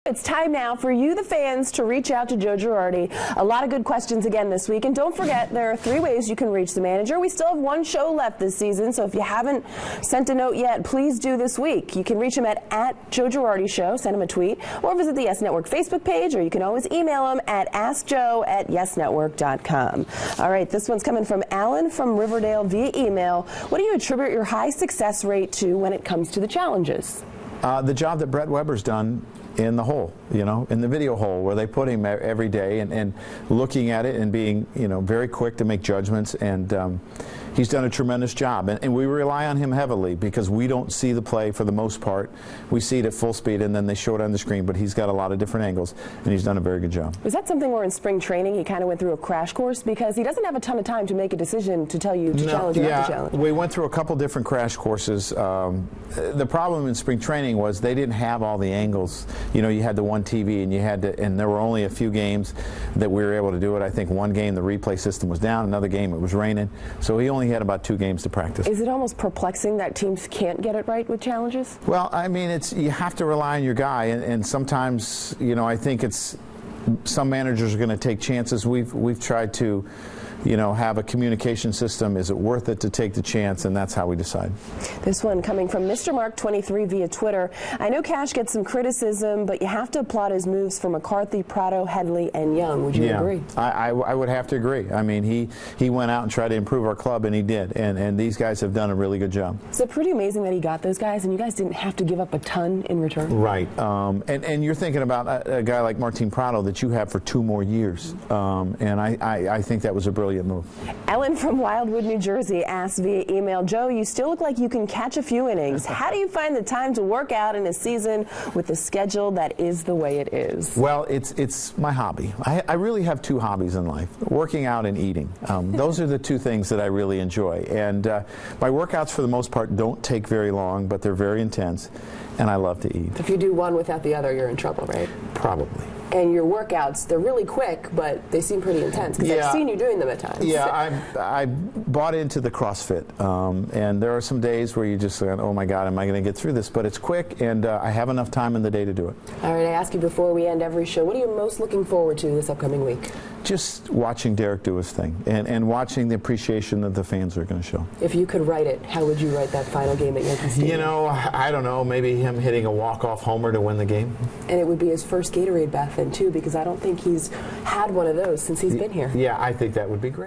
It's time now for you, the fans, to reach out to Joe Girardi. A lot of good questions again this week. And don't forget, there are 3 ways you can reach the manager. We still have 1 show left this season, so if you haven't sent a note yet, please do this week. You can reach him at Joe Girardi Show, send him a tweet, or visit the Yes Network Facebook page, or you can always email him at askjoe@yesnetwork.com. All right, this one's coming from Alan from Riverdale via email. What do you attribute your high success rate to when it comes to the challenges? The job that Brett Weber's done in the hole, in the video hole, where they put him every day and looking at it and being, very quick to make judgments, and he's done a tremendous job. And we rely on him heavily because we don't see the play for the most part. We see it at full speed and then they show it on the screen, but he's got a lot of different angles and he's done a very good job. Was that something where in spring training he kind of went through a crash course, because he doesn't have a ton of time to make a decision to tell you to challenge or not to challenge? We went through a couple different crash courses. The problem in spring training was they didn't have all the angles. You had the one TV and and there were only a few games that we were able to do it. I think one game the replay system was down, another game it was raining, so he only had about 2 games to practice. Is it almost perplexing that teams can't get it right with challenges? Well, I mean, you have to rely on your guy, and sometimes, I think some managers are going to take chances. We've tried to, have a communication system. Is it worth it to take the chance? And that's how we decide. This one coming from Mr. Mark 23 via Twitter. I know Cash gets some criticism, but you have to applaud his moves for McCarthy, Prado, Headley, and Young. Would you agree? I would have to agree. I mean, he went out and tried to improve our club, and he did. And these guys have done a really good job. It's pretty amazing that he got those guys, and you guys didn't have to give up a ton in return. Right. And you're thinking about a guy like Martin Prado that you have for 2 more years. And I think that was a brilliant move. Ellen from Wildwood, New Jersey asks via email, Joe, you still look like you can catch a few innings. How do you find the time to work out in a season with the schedule that is the way it is? Well, it's my hobby. I really have 2 hobbies in life, working out and eating. Those are the 2 things that I really enjoy. And my workouts, for the most part, don't take very long, but they're very intense, and I love to eat. If you do one without the other, you're in trouble, right? Probably. And your workouts, they're really quick, but they seem pretty intense, because I've seen you doing them at times. Yeah, I bought into the CrossFit, and there are some days where you just go, oh my God, am I going to get through this? But it's quick, and I have enough time in the day to do it. All right, I ask you before we end every show, what are you most looking forward to this upcoming week? Just watching Derek do his thing, and watching the appreciation that the fans are going to show. If you could write it, how would you write that final game at Yankee Stadium? I don't know, maybe him hitting a walk-off homer to win the game. And it would be his first Gatorade bath then, too, because I don't think he's had one of those since he's been here. Yeah, I think that would be great.